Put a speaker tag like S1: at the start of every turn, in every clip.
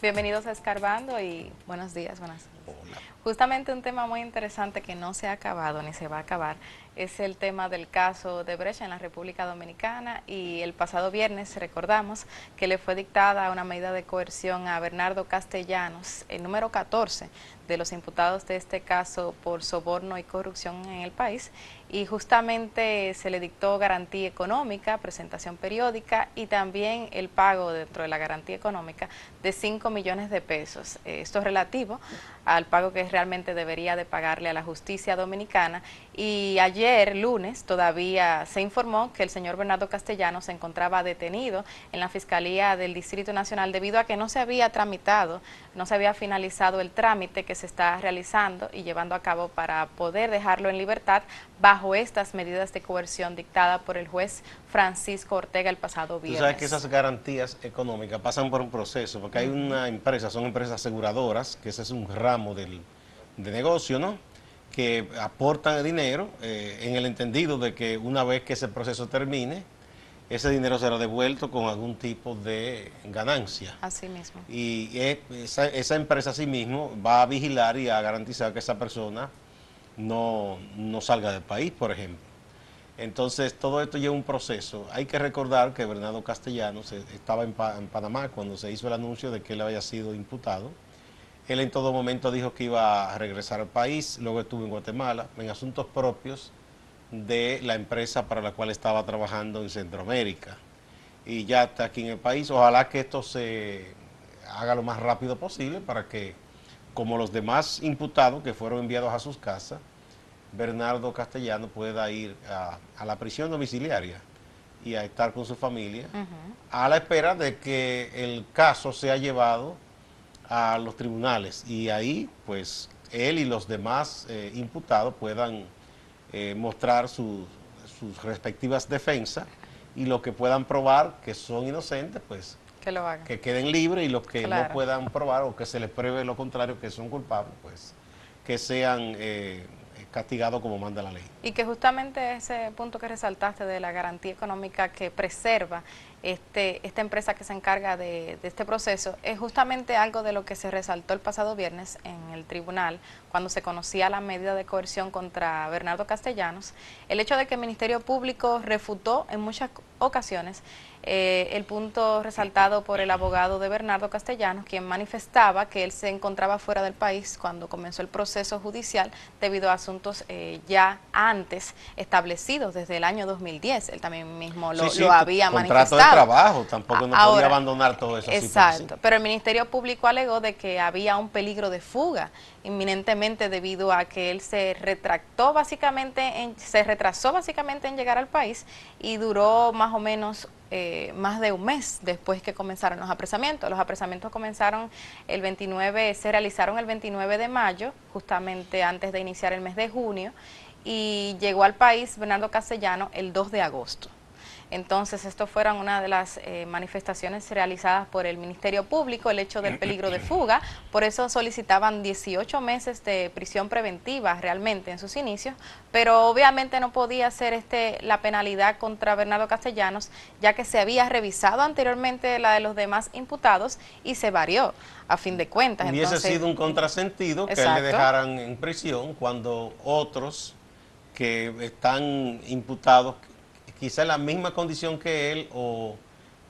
S1: Bienvenidos a Escarbando y buenos días, buenas tardes.
S2: Hola.
S1: Justamente un tema muy interesante que no se ha acabado ni se va a acabar es el tema del caso de Brecha en la República Dominicana, y el pasado viernes recordamos que le fue dictada una medida de coerción a Bernardo Castellanos, el número 14 de los imputados de este caso por soborno y corrupción en el país, y justamente se le dictó garantía económica, presentación periódica y también el pago dentro de la garantía económica de 5 millones de pesos. Esto es relativo al pago que realmente debería de pagarle a la justicia dominicana. Y ayer, lunes, todavía se informó que el señor Bernardo Castellanos se encontraba detenido en la Fiscalía del Distrito Nacional debido a que no se había tramitado, no se había finalizado el trámite que se está realizando y llevando a cabo para poder dejarlo en libertad bajo estas medidas de coerción dictadas por el juez Francisco Ortega el pasado
S2: Tú sabes
S1: viernes.
S2: que esas garantías económicas pasan por un proceso, porque hay una empresa, son empresas aseguradoras, que ese es un ramo de negocio, ¿no? Que aportan el dinero en el entendido de que una vez que ese proceso termine, ese dinero será devuelto con algún tipo de ganancia.
S1: Así mismo.
S2: Y esa empresa asimismo va a vigilar y a garantizar que esa persona no salga del país, por ejemplo. Entonces, todo esto lleva un proceso. Hay que recordar que Bernardo Castellanos estaba en Panamá cuando se hizo el anuncio de que él había sido imputado. Él en todo momento dijo que iba a regresar al país, luego estuvo en Guatemala, en asuntos propios de la empresa para la cual estaba trabajando en Centroamérica. Y ya está aquí en el país. Ojalá que esto se haga lo más rápido posible para que, como los demás imputados que fueron enviados a sus casas, Bernardo Castellano pueda ir a la prisión domiciliaria y a estar con su familia, a la espera de que el caso sea llevado a los tribunales y ahí pues él y los demás imputados puedan mostrar sus respectivas defensas, y los que puedan probar que son inocentes pues
S1: Que lo hagan.
S2: que queden libres, y los que no
S1: Claro.
S2: puedan probar o que se les pruebe lo contrario, que son culpables, pues que sean castigados como manda la ley.
S1: Y que justamente ese punto que resaltaste de la garantía económica que preserva esta empresa que se encarga de este proceso es justamente algo de lo que se resaltó el pasado viernes en el tribunal cuando se conocía la medida de coerción contra Bernardo Castellanos. El hecho de que el Ministerio Público refutó en muchas ocasiones el punto resaltado por el abogado de Bernardo Castellanos, quien manifestaba que él se encontraba fuera del país cuando comenzó el proceso judicial debido a asuntos ya antes establecidos desde el año 2010. Él también mismo lo había
S2: contrato
S1: manifestado.
S2: De trabajo, tampoco no podía abandonar todo eso.
S1: Exacto, pero el Ministerio Público alegó de que había un peligro de fuga inminentemente debido a que él se retrasó básicamente en llegar al país, y duró más o menos más de un mes después que comenzaron los apresamientos. Los apresamientos comenzaron se realizaron el 29 de mayo, justamente antes de iniciar el mes de junio, y llegó al país Bernardo Castellano el 2 de agosto. Entonces, esto fueron una de las manifestaciones realizadas por el Ministerio Público, el hecho del peligro de fuga. Por eso solicitaban 18 meses de prisión preventiva realmente en sus inicios, pero obviamente no podía ser la penalidad contra Bernardo Castellanos, ya que se había revisado anteriormente la de los demás imputados y se varió a fin de cuentas.
S2: Hubiese
S1: Entonces,
S2: sido un contrasentido que él le dejaran en prisión cuando otros que están imputados quizá en la misma condición que él o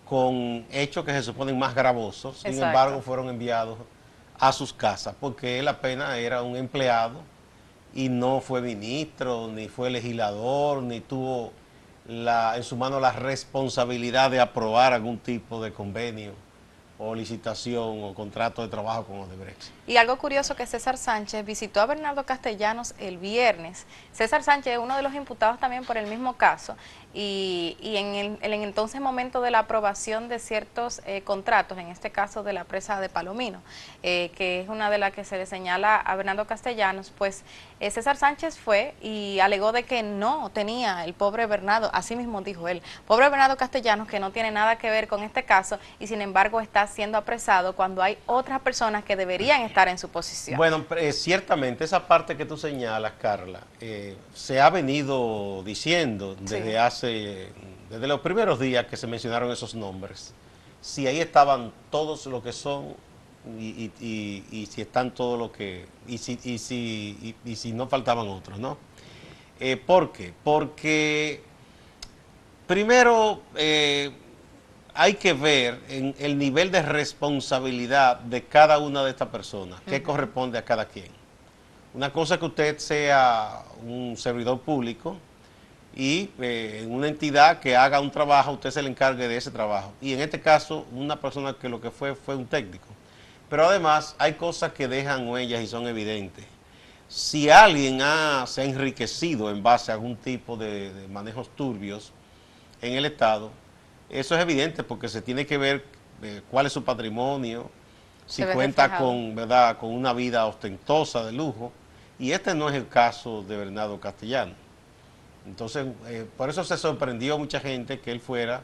S2: con hechos que se suponen más gravosos, sin embargo fueron enviados a sus casas, porque él apenas era un empleado y no fue ministro, ni fue legislador, ni tuvo en su mano la responsabilidad de aprobar algún tipo de convenio o licitación o contrato de trabajo con Odebrecht.
S1: Y algo curioso, que César Sánchez visitó a Bernardo Castellanos el viernes. César Sánchez es uno de los imputados también por el mismo caso, y en el entonces momento de la aprobación de ciertos contratos, en este caso de la presa de Palomino, que es una de las que se le señala a Bernardo Castellanos, pues César Sánchez fue y alegó de que no tenía el pobre Bernardo, así mismo dijo él, pobre Bernardo Castellanos, que no tiene nada que ver con este caso, y sin embargo está siendo apresado cuando hay otras personas que deberían estar en su posición.
S2: Bueno, ciertamente esa parte que tú señalas, Carla, se ha venido diciendo desde los primeros días que se mencionaron esos nombres. Si ahí estaban todos los que son y si están todos los que, y si no faltaban otros, ¿no? ¿Por qué? Porque primero hay que ver en el nivel de responsabilidad de cada una de estas personas, qué corresponde a cada quien. Una cosa es que usted sea un servidor público y en una entidad que haga un trabajo, usted se le encargue de ese trabajo. Y en este caso, una persona que lo que fue un técnico. Pero además hay cosas que dejan huellas y son evidentes. Si alguien se ha enriquecido en base a algún tipo de manejos turbios en el Estado, eso es evidente porque se tiene que ver cuál es su patrimonio, si cuenta con, ¿verdad?, con una vida ostentosa de lujo, y este no es el caso de Bernardo Castellano. Entonces, por eso se sorprendió mucha gente que él fuera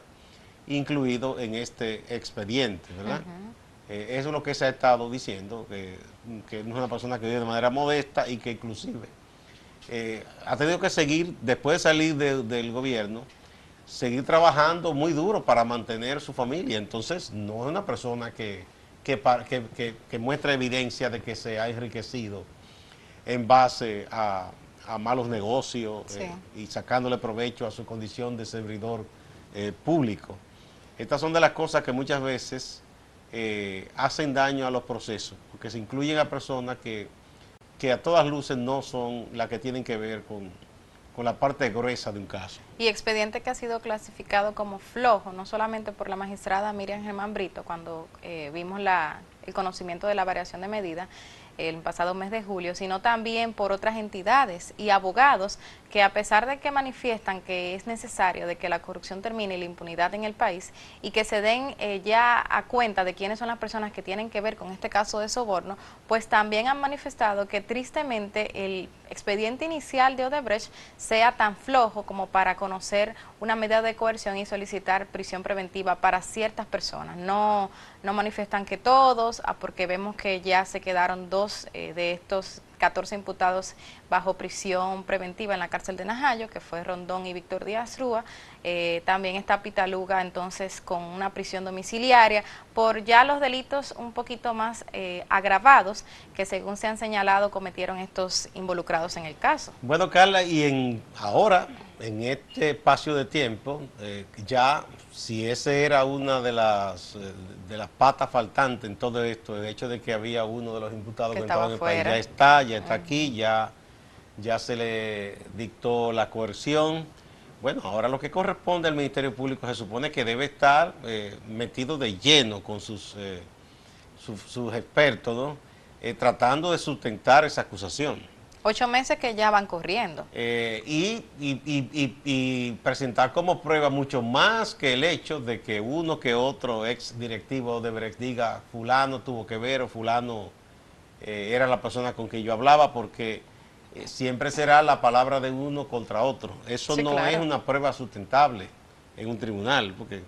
S2: incluido en este expediente, ¿verdad? Eso es lo que se ha estado diciendo, que no es una persona que vive de manera modesta y que inclusive ha tenido que seguir, después de salir del gobierno, seguir trabajando muy duro para mantener su familia. Entonces, no es una persona que muestra evidencia de que se ha enriquecido en base a malos negocios, sí, y sacándole provecho a su condición de servidor público. Estas son de las cosas que muchas veces hacen daño a los procesos, porque se incluyen a personas que a todas luces no son las que tienen que ver con la parte gruesa de un caso.
S1: Y expediente que ha sido clasificado como flojo, no solamente por la magistrada Miriam Germán Brito, cuando vimos el conocimiento de la variación de medida el pasado mes de julio, sino también por otras entidades y abogados que, a pesar de que manifiestan que es necesario de que la corrupción termine y la impunidad en el país, y que se den ya a cuenta de quiénes son las personas que tienen que ver con este caso de soborno, pues también han manifestado que tristemente el expediente inicial de Odebrecht sea tan flojo como para conocer una medida de coerción y solicitar prisión preventiva para ciertas personas. No manifiestan que todos, porque vemos que ya se quedaron 2 de estos 14 imputados bajo prisión preventiva en la cárcel de Najayo, que fue Rondón y Víctor Díaz Rúa. También está Pitaluga, entonces, con una prisión domiciliaria por ya los delitos un poquito más agravados que, según se han señalado, cometieron estos involucrados en el caso.
S2: Bueno, Carla, y ahora, en este espacio de tiempo, ya si ese era una de las patas faltantes en todo esto, el hecho de que había uno de los imputados que estaba en el país, ya está aquí, ya se le dictó la coerción. Bueno, ahora lo que corresponde al Ministerio Público se supone que debe estar metido de lleno con sus expertos, ¿no? Tratando de sustentar esa acusación.
S1: 8 meses que ya van corriendo.
S2: Y presentar como prueba mucho más que el hecho de que uno que otro ex directivo de Odebrecht diga fulano tuvo que ver o fulano era la persona con quien yo hablaba, porque siempre será la palabra de uno contra otro. Eso sí, no es una prueba sustentable en un tribunal, porque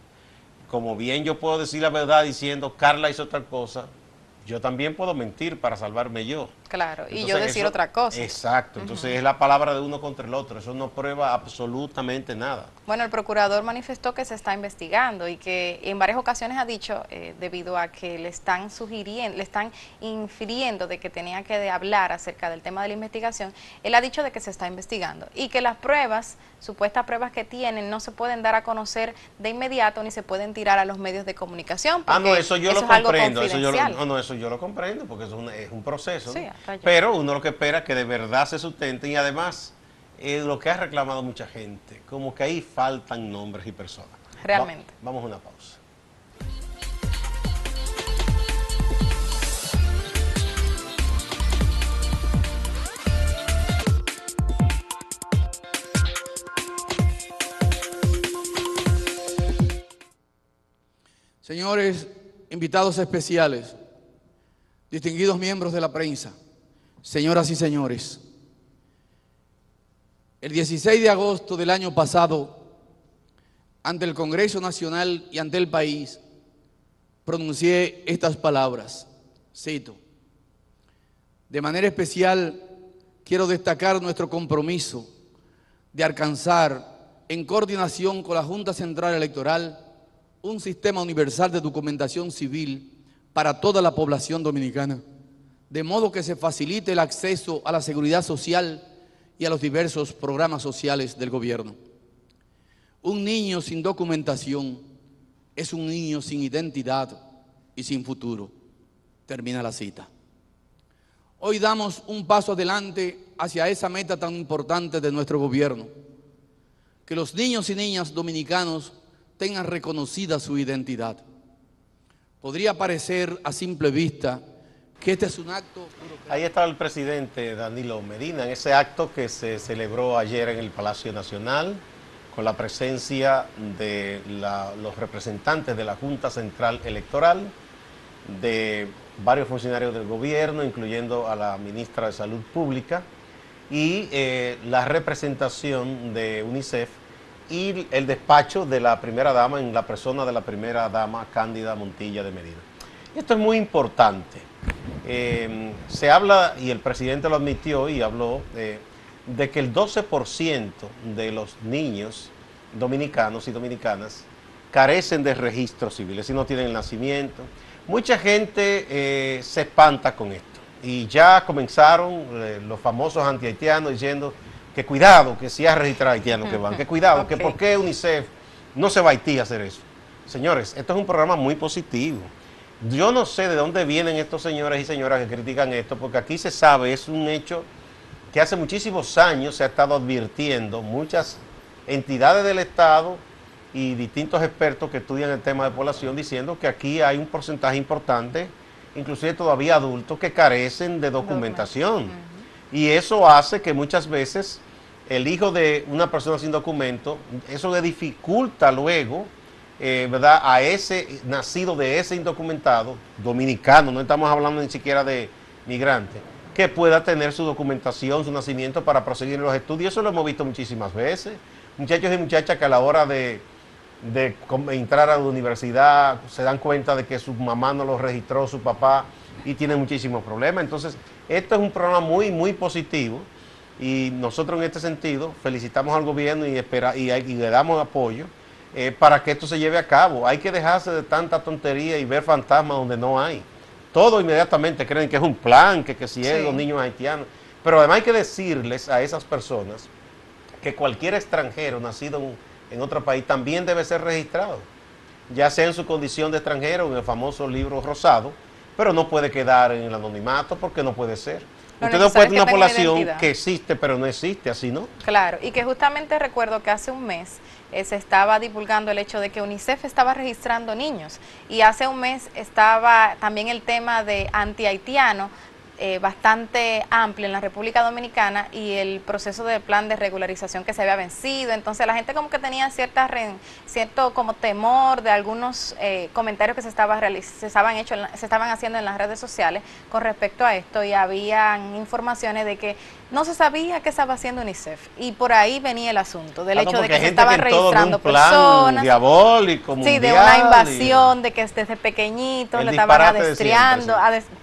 S2: como bien yo puedo decir la verdad diciendo Carla hizo tal cosa, yo también puedo mentir para salvarme yo.
S1: Claro, entonces, y yo decir otra cosa.
S2: Exacto, entonces es la palabra de uno contra el otro, eso no prueba absolutamente nada.
S1: Bueno, el procurador manifestó que se está investigando y que en varias ocasiones ha dicho, debido a que le están infiriendo de que tenía que hablar acerca del tema de la investigación, él ha dicho de que se está investigando y que las pruebas, supuestas pruebas que tienen, no se pueden dar a conocer de inmediato ni se pueden tirar a los medios de comunicación.
S2: No, eso yo lo comprendo, eso yo lo comprendo, porque eso es un proceso, ¿no? Sí, pero uno lo que espera es que de verdad se sustenten, y además lo que ha reclamado mucha gente, como que ahí faltan nombres y personas.
S1: Realmente.
S2: Vamos a una pausa.
S3: Señores invitados especiales, distinguidos miembros de la prensa, señoras y señores, el 16 de agosto del año pasado, ante el Congreso Nacional y ante el país, pronuncié estas palabras, cito: de manera especial quiero destacar nuestro compromiso de alcanzar, en coordinación con la Junta Central Electoral, un sistema universal de documentación civil para toda la población dominicana, de modo que se facilite el acceso a la seguridad social y a los diversos programas sociales del gobierno. Un niño sin documentación es un niño sin identidad y sin futuro. Termina la cita. Hoy damos un paso adelante hacia esa meta tan importante de nuestro gobierno, que los niños y niñas dominicanos tengan reconocida su identidad. Podría parecer a simple vista que este es un acto burocrático.
S2: Ahí estaba el presidente Danilo Medina en ese acto que se celebró ayer en el Palacio Nacional con la presencia de los representantes de la Junta Central Electoral, de varios funcionarios del gobierno, incluyendo a la ministra de Salud Pública, y la representación de UNICEF y el despacho de la primera dama en la persona de la primera dama Cándida Montilla de Medina. Esto es muy importante. Se habla, y el presidente lo admitió y habló, de que el 12% de los niños dominicanos y dominicanas carecen de registro civil, es decir, no tienen el nacimiento. Mucha gente se espanta con esto y ya comenzaron los famosos antihaitianos diciendo que cuidado, que si hay registrar haitianos que van, que cuidado, que por qué UNICEF no se va a Haití a hacer eso. Señores, esto es un programa muy positivo. Yo no sé de dónde vienen estos señores y señoras que critican esto, porque aquí se sabe, es un hecho que hace muchísimos años se ha estado advirtiendo, muchas entidades del Estado y distintos expertos que estudian el tema de población diciendo que aquí hay un porcentaje importante, inclusive todavía adultos, que carecen de documentación. Y eso hace que muchas veces el hijo de una persona sin documento, eso le dificulta luego, ¿verdad?, a ese nacido de ese indocumentado, dominicano, no estamos hablando ni siquiera de migrante, que pueda tener su documentación, su nacimiento para proseguir en los estudios. Eso lo hemos visto muchísimas veces. Muchachos y muchachas que a la hora de entrar a la universidad se dan cuenta de que su mamá no lo registró, su papá, y tienen muchísimos problemas. Entonces, esto es un programa muy, muy positivo y nosotros en este sentido felicitamos al gobierno y le damos apoyo para que esto se lleve a cabo. Hay que dejarse de tanta tontería y ver fantasmas donde no hay. Todos inmediatamente creen que es un plan, que si es los niños haitianos. Pero además hay que decirles a esas personas que cualquier extranjero nacido en otro país también debe ser registrado, ya sea en su condición de extranjero, en el famoso libro rosado, pero no puede quedar en el anonimato porque no puede ser. Usted no puede tener una población que existe, pero no existe, así no.
S1: Claro, y que justamente recuerdo que hace un mes se estaba divulgando el hecho de que UNICEF estaba registrando niños, y hace un mes estaba también el tema de anti-haitiano, bastante amplio en la República Dominicana, y el proceso del plan de regularización que se había vencido. Entonces la gente como que tenía cierto como temor de algunos comentarios que se estaban haciendo en las redes sociales con respecto a esto, y habían informaciones de que no se sabía qué estaba haciendo UNICEF, y por ahí venía el asunto del hecho de que se estaban registrando personas
S2: diabólico, mundial,
S1: de una invasión, de que desde pequeñitos le estaban adiestrando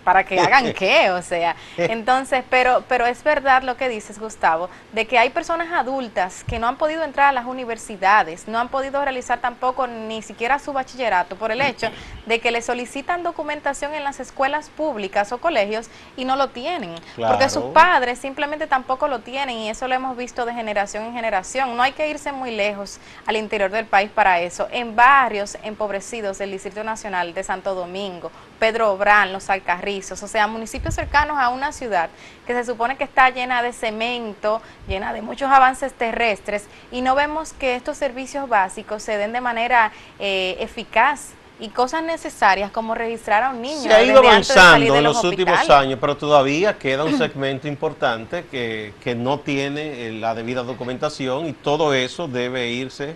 S1: para que hagan qué, o sea, entonces, pero es verdad lo que dices, Gustavo, de que hay personas adultas que no han podido entrar a las universidades, no han podido realizar tampoco ni siquiera su bachillerato por el hecho de que le solicitan documentación en las escuelas públicas o colegios y no lo tienen, porque sus padres simplemente tampoco lo tienen, y eso lo hemos visto de generación en generación. No hay que irse muy lejos al interior del país para eso. En barrios empobrecidos del Distrito Nacional de Santo Domingo, Pedro Obrán, Los Alcarrizos, o sea, municipios cercanos a una ciudad que se supone que está llena de cemento, llena de muchos avances terrestres, y no vemos que estos servicios básicos se den de manera eficaz, y cosas necesarias como registrar a un niño.
S2: Se ha ido avanzando en los últimos años, pero todavía queda un segmento importante que no tiene la debida documentación, y todo eso debe irse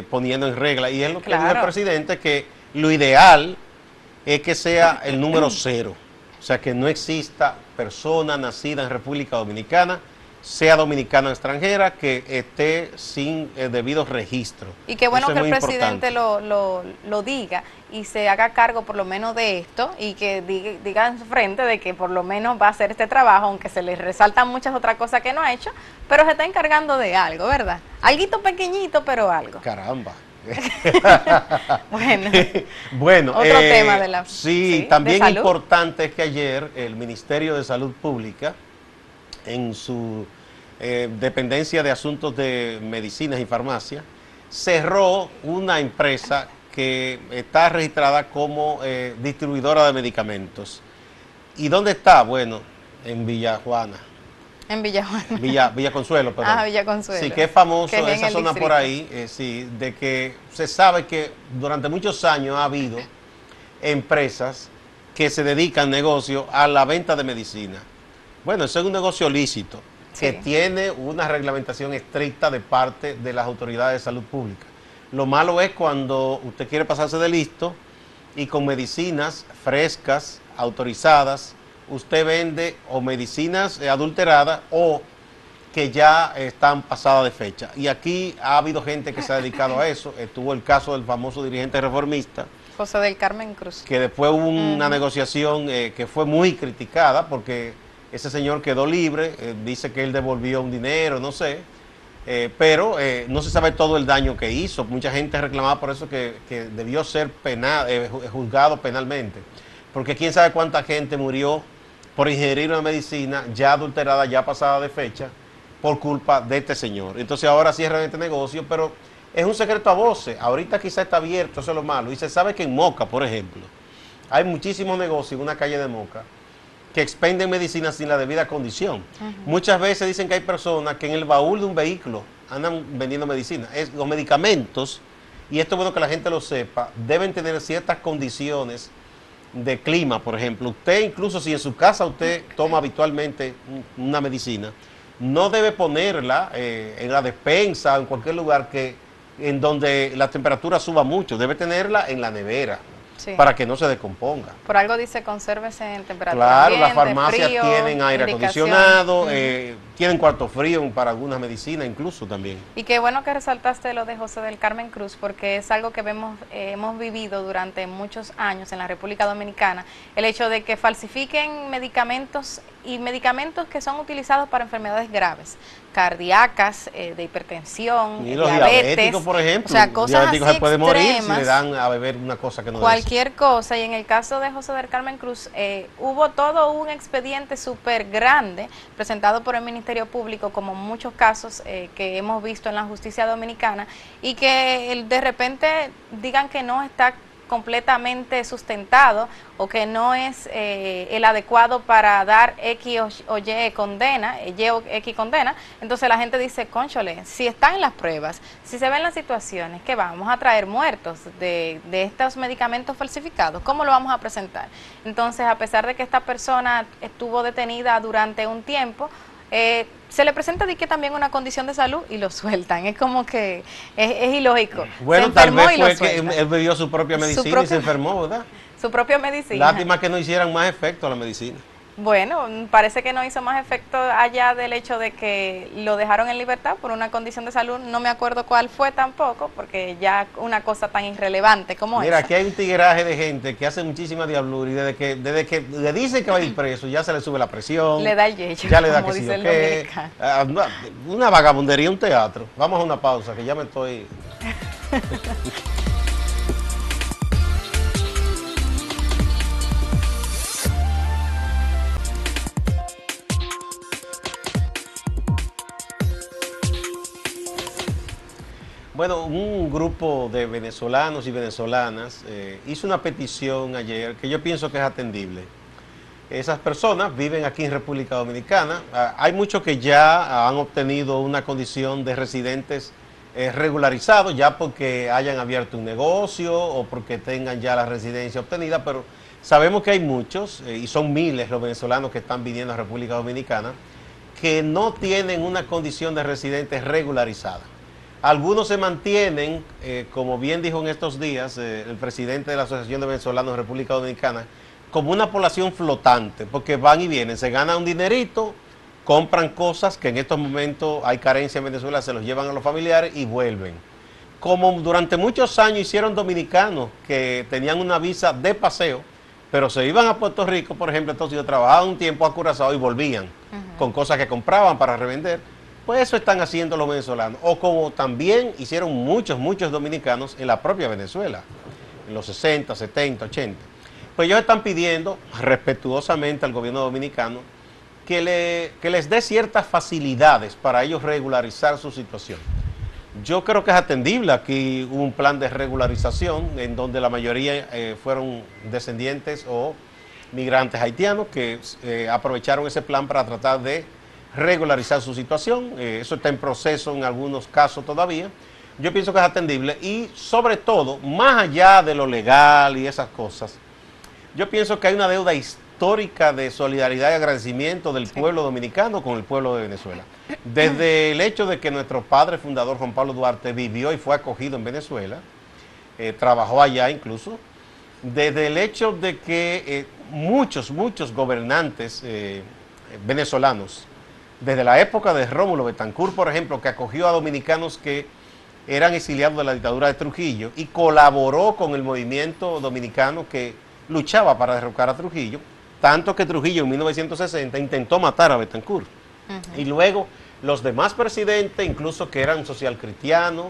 S2: poniendo en regla. Y es lo que dijo el presidente, que lo ideal es que sea el número 0, o sea, que no exista persona nacida en República Dominicana, sea dominicana o extranjera, que esté sin debido registro.
S1: Y qué bueno que el presidente lo diga y se haga cargo por lo menos de esto, y que diga en su frente de que por lo menos va a hacer este trabajo, aunque se le resaltan muchas otras cosas que no ha hecho, pero se está encargando de algo, ¿verdad? Alguito pequeñito, pero algo.
S2: Caramba.
S1: Bueno,
S2: Bueno,
S1: otro tema de la...
S2: sí,
S1: ¿sí?
S2: también
S1: ¿De salud?
S2: importante es que ayer el Ministerio de Salud Pública, en su dependencia de asuntos de medicinas y farmacia, cerró una empresa que está registrada como distribuidora de medicamentos. ¿Y dónde está? Bueno, en Villajuana.
S1: En Villajuana.
S2: Villa Consuelo, perdón.
S1: Ah, Villa Consuelo.
S2: Sí, que es famoso
S1: Que es en
S2: esa
S1: el
S2: zona por
S1: distrito.
S2: ahí, sí, de que se sabe que durante muchos años ha habido empresas que se dedican negocio a la venta de medicina. Bueno, eso es un negocio lícito, que
S1: Sí.
S2: tiene una reglamentación estricta de parte de las autoridades de salud pública. Lo malo es cuando usted quiere pasarse de listo y con medicinas frescas, autorizadas, usted vende o medicinas adulteradas o que ya están pasadas de fecha. Y aquí ha habido gente que se ha dedicado a eso. Estuvo el caso del famoso dirigente reformista,
S1: José del Carmen Cruz.
S2: que después hubo una negociación que fue muy criticada porque ese señor quedó libre, dice que él devolvió un dinero, no sé, pero no se sabe todo el daño que hizo. Mucha gente reclamaba por eso que debió ser juzgado penalmente, porque quién sabe cuánta gente murió por ingerir una medicina ya adulterada, ya pasada de fecha, por culpa de este señor. Entonces ahora cierran este negocio, pero es un secreto a voces. Ahorita quizá está abierto, eso es lo malo. Y se sabe que en Moca, por ejemplo, hay muchísimos negocios en una calle de Moca que expenden medicinas sin la debida condición. Muchas veces dicen que hay personas que en el baúl de un vehículo andan vendiendo medicina. Los medicamentos, y esto es bueno que la gente lo sepa, deben tener ciertas condiciones de clima, por ejemplo. Usted, incluso si en su casa usted toma habitualmente una medicina, no debe ponerla en la despensa o en cualquier lugar en donde la temperatura suba mucho. Debe tenerla en la nevera,
S1: Sí.
S2: para que no se descomponga.
S1: Por algo dice consérvese en temperatura
S2: Claro,
S1: ambiente,
S2: las farmacias
S1: frío,
S2: tienen aire
S1: indicación.
S2: acondicionado, tienen cuarto frío para algunas medicinas incluso también.
S1: Y qué bueno que resaltaste lo de José del Carmen Cruz, porque es algo que hemos vivido durante muchos años en la República Dominicana, el hecho de que falsifiquen medicamentos y medicamentos que son utilizados para enfermedades graves, cardíacas, de hipertensión,
S2: Y los
S1: diabetes,
S2: diabéticos, por ejemplo,
S1: o sea,
S2: los
S1: cosas
S2: diabéticos
S1: así
S2: se pueden morir si
S1: extremas.
S2: le dan a beber una cosa que no debe ser.
S1: Cualquier cosa, y en el caso de José del Carmen Cruz, hubo todo un expediente súper grande presentado por el Ministerio Público, como muchos casos que hemos visto en la justicia dominicana, y que de repente digan que no está completamente sustentado o que no es el adecuado para dar X o Y condena, Y o X condena. Entonces la gente dice, cónchole, si están en las pruebas, si se ven las situaciones, que vamos a traer muertos de estos medicamentos falsificados, ¿cómo lo vamos a presentar? Entonces, a pesar de que esta persona estuvo detenida durante un tiempo, se le presenta de que también una condición de salud y lo sueltan. Es como que es ilógico.
S2: Bueno,
S1: Se
S2: tal
S1: enfermó
S2: vez
S1: y lo
S2: fue que
S1: sueltan.
S2: él bebió su propia medicina y se enfermó, ¿verdad?
S1: Su propia medicina.
S2: Lástima que no hicieran más efecto a la medicina.
S1: Bueno, parece que no hizo más efecto allá del hecho de que lo dejaron en libertad por una condición de salud. No me acuerdo cuál fue tampoco, porque ya una cosa tan irrelevante como
S2: Mira,
S1: esa.
S2: aquí hay un tigueraje de gente que hace muchísima diablura y desde que le dicen que va a ir preso, ya se le sube la presión.
S1: Le da el yeyo,
S2: ya le da
S1: como
S2: que sí
S1: dice
S2: o
S1: el
S2: qué.
S1: dominicano.
S2: Una vagabundería, un teatro. Vamos a una pausa, que ya me estoy... Bueno, un grupo de venezolanos y venezolanas hizo una petición ayer que yo pienso que es atendible. Esas personas viven aquí en República Dominicana. Hay muchos que ya han obtenido una condición de residentes regularizados, ya porque hayan abierto un negocio o porque tengan ya la residencia obtenida, pero sabemos que hay muchos, y son miles los venezolanos que están viniendo a República Dominicana, que no tienen una condición de residentes regularizada. Algunos se mantienen, como bien dijo en estos días el presidente de la Asociación de Venezolanos de República Dominicana, como una población flotante, porque van y vienen, se ganan un dinerito, compran cosas que en estos momentos hay carencia en Venezuela, se los llevan a los familiares y vuelven. Como durante muchos años hicieron dominicanos que tenían una visa de paseo, pero se iban a Puerto Rico, por ejemplo, entonces trabajaban un tiempo a Curazao y volvían con cosas que compraban para revender. Pues eso están haciendo los venezolanos, o como también hicieron muchos dominicanos en la propia Venezuela, en los 60, 70, 80. Pues ellos están pidiendo respetuosamente al gobierno dominicano que les dé ciertas facilidades para ellos regularizar su situación. Yo creo que es atendible. Aquí hubo un plan de regularización en donde la mayoría fueron descendientes o migrantes haitianos que aprovecharon ese plan para tratar de regularizar su situación. Eso está en proceso en algunos casos todavía. Yo pienso que es atendible y sobre todo, más allá de lo legal y esas cosas, yo pienso que hay una deuda histórica de solidaridad y agradecimiento del pueblo dominicano con el pueblo de Venezuela. Desde el hecho de que nuestro padre fundador Juan Pablo Duarte vivió y fue acogido en Venezuela, trabajó allá incluso, desde el hecho de que muchos gobernantes venezolanos, desde la época de Rómulo Betancourt, por ejemplo, que acogió a dominicanos que eran exiliados de la dictadura de Trujillo y colaboró con el movimiento dominicano que luchaba para derrocar a Trujillo, tanto que Trujillo en 1960 intentó matar a Betancourt. Y luego los demás presidentes, incluso que eran socialcristianos,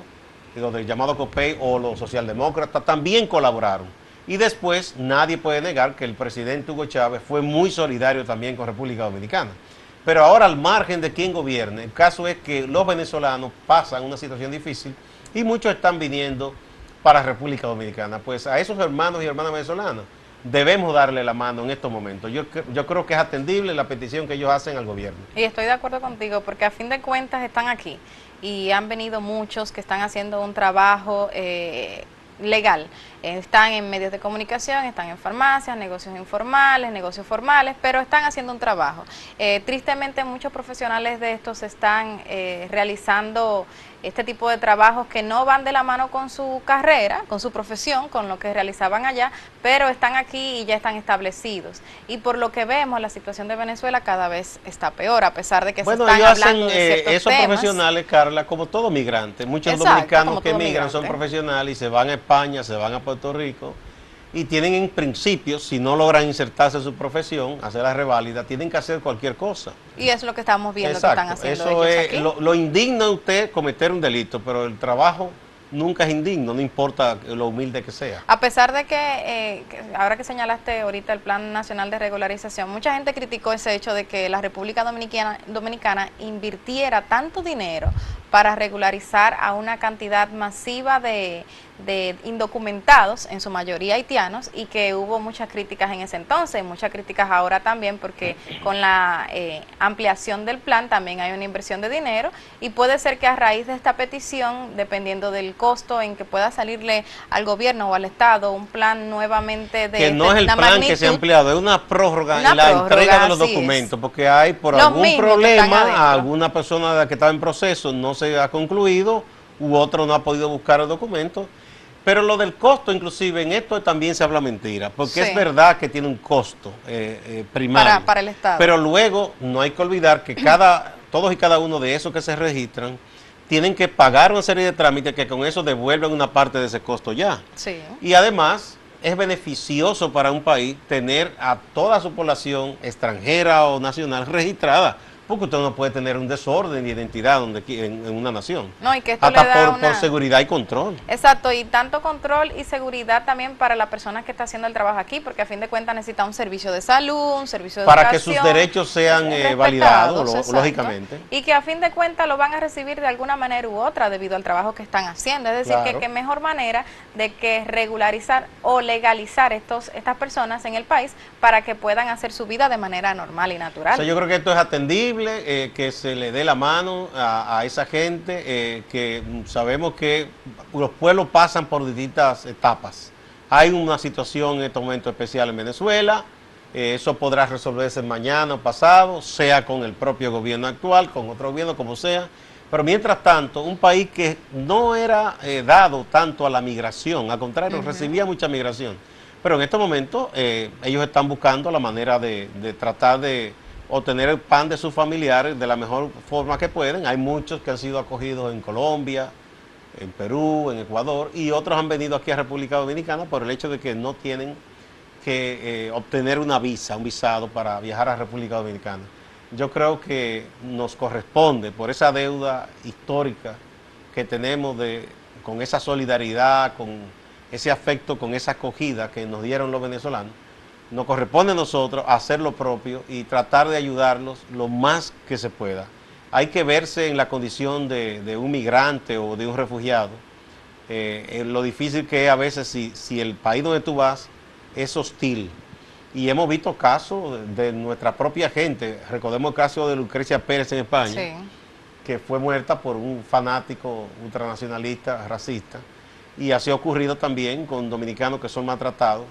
S2: los del llamado COPEI o los socialdemócratas, también colaboraron. Y después nadie puede negar que el presidente Hugo Chávez fue muy solidario también con República Dominicana. Pero ahora, al margen de quien gobierne, el caso es que los venezolanos pasan una situación difícil y muchos están viniendo para República Dominicana. Pues a esos hermanos y hermanas venezolanas debemos darle la mano en estos momentos. Yo creo que es atendible la petición que ellos hacen al gobierno.
S1: Y estoy de acuerdo contigo, porque a fin de cuentas están aquí y han venido muchos que están haciendo un trabajo legal. Están en medios de comunicación, están en farmacias, negocios informales, negocios formales, pero están haciendo un trabajo. Tristemente muchos profesionales de estos están realizando este tipo de trabajos que no van de la mano con su carrera, con su profesión, con lo que realizaban allá, pero están aquí y ya están establecidos. Y por lo que vemos, la situación de Venezuela cada vez está peor, a pesar de que se están hablando de ciertos
S2: esos
S1: temas.
S2: Profesionales, Carla, como todo migrante. Muchos dominicanos que emigran son profesionales y se van a España, se van a Puerto Rico y tienen en principio, si no logran insertarse en su profesión, hacer la reválida, tienen que hacer cualquier cosa.
S1: Y es lo que estamos viendo.
S2: Exacto.
S1: Que están haciendo
S2: eso
S1: ellos
S2: es
S1: aquí.
S2: lo indigna a usted cometer un delito, pero el trabajo nunca es indigno, no importa lo humilde que sea.
S1: A pesar de que ahora que señalaste ahorita el Plan Nacional de Regularización, mucha gente criticó ese hecho de que la República Dominicana invirtiera tanto dinero para regularizar a una cantidad masiva de indocumentados, en su mayoría haitianos, y que hubo muchas críticas en ese entonces, muchas críticas ahora también, porque con la ampliación del plan también hay una inversión de dinero, y puede ser que a raíz de esta petición, dependiendo del costo en que pueda salirle al gobierno o al Estado un plan nuevamente de
S2: que no es el plan que se ha ampliado, es una prórroga en la entrega de los documentos, porque hay por algún problema, alguna persona que estaba en proceso no se ha concluido, u otro no ha podido buscar el documento. Pero lo del costo, inclusive, en esto también se habla mentira, porque es verdad que tiene un costo primario.
S1: Para el Estado.
S2: Pero luego no hay que olvidar que todos y cada uno de esos que se registran tienen que pagar una serie de trámites que con eso devuelven una parte de ese costo ya.
S1: Sí.
S2: Y además es beneficioso para un país tener a toda su población extranjera o nacional registrada, porque usted no puede tener un desorden de identidad en una nación.
S1: No, y que esto
S2: hasta
S1: le da
S2: por seguridad y control.
S1: Exacto, y tanto control y seguridad también para la persona que está haciendo el trabajo aquí, porque a fin de cuentas necesita un servicio de salud, un servicio de
S2: para
S1: educación.
S2: Para que sus derechos sean validados, lógicamente.
S1: Y que a fin de cuentas lo van a recibir de alguna manera u otra debido al trabajo que están haciendo. Es decir,
S2: claro,
S1: que mejor manera de que regularizar o legalizar estas personas en el país para que puedan hacer su vida de manera normal y natural.
S2: O sea, yo creo que esto es atendible. Que se le dé la mano a esa gente, que sabemos que los pueblos pasan por distintas etapas. Hay una situación en este momento especial en Venezuela, eso podrá resolverse mañana o pasado, sea con el propio gobierno actual, con otro gobierno, como sea. Pero mientras tanto, un país que no era dado tanto a la migración, al contrario, recibía mucha migración. Pero en estos momentos ellos están buscando la manera de tratar de obtener el pan de sus familiares de la mejor forma que pueden. Hay muchos que han sido acogidos en Colombia, en Perú, en Ecuador, y otros han venido aquí a República Dominicana por el hecho de que no tienen que obtener una visa, un visado para viajar a República Dominicana. yo creo que nos corresponde por esa deuda histórica que tenemos con esa solidaridad, con ese afecto, con esa acogida que nos dieron los venezolanos, nos corresponde a nosotros hacer lo propio y tratar de ayudarlos lo más que se pueda. Hay que verse en la condición de un migrante o de un refugiado, lo difícil que es a veces si el país donde tú vas es hostil. Y hemos visto casos de nuestra propia gente. Recordemos el caso de Lucrecia Pérez en España,
S1: Sí.
S2: que fue muerta por un fanático ultranacionalista, racista. Y así ha ocurrido también con dominicanos que son maltratados.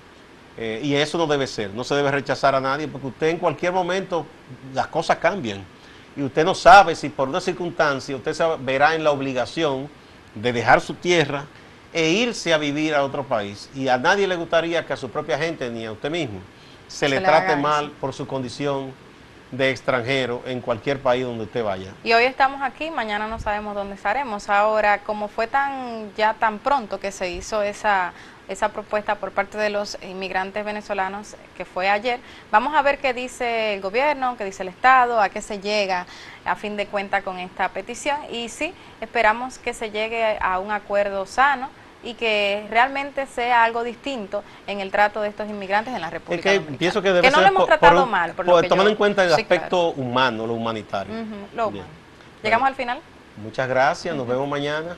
S2: Y eso no debe ser, no se debe rechazar a nadie, porque usted en cualquier momento las cosas cambian. Y usted no sabe si por una circunstancia usted se verá en la obligación de dejar su tierra e irse a vivir a otro país. Y a nadie le gustaría que a su propia gente, ni a usted mismo, se le trate mal
S1: eso
S2: por su condición de extranjero en cualquier país donde usted vaya.
S1: Y hoy estamos aquí, mañana no sabemos dónde estaremos. Ahora, como fue tan pronto que se hizo esa propuesta por parte de los inmigrantes venezolanos, que fue ayer, vamos a ver qué dice el gobierno, qué dice el Estado, a qué se llega a fin de cuentas con esta petición. Y sí, esperamos que se llegue a un acuerdo sano y que realmente sea algo distinto en el trato de estos inmigrantes en la República Dominicana.
S2: Pienso que debe
S1: que no
S2: ser
S1: lo hemos tratado mal,
S2: tomando en cuenta el
S1: sí,
S2: aspecto humano, lo humanitario.
S1: lo
S2: Bien.
S1: humano. ¿Llegamos al final?
S2: Muchas gracias, nos vemos mañana.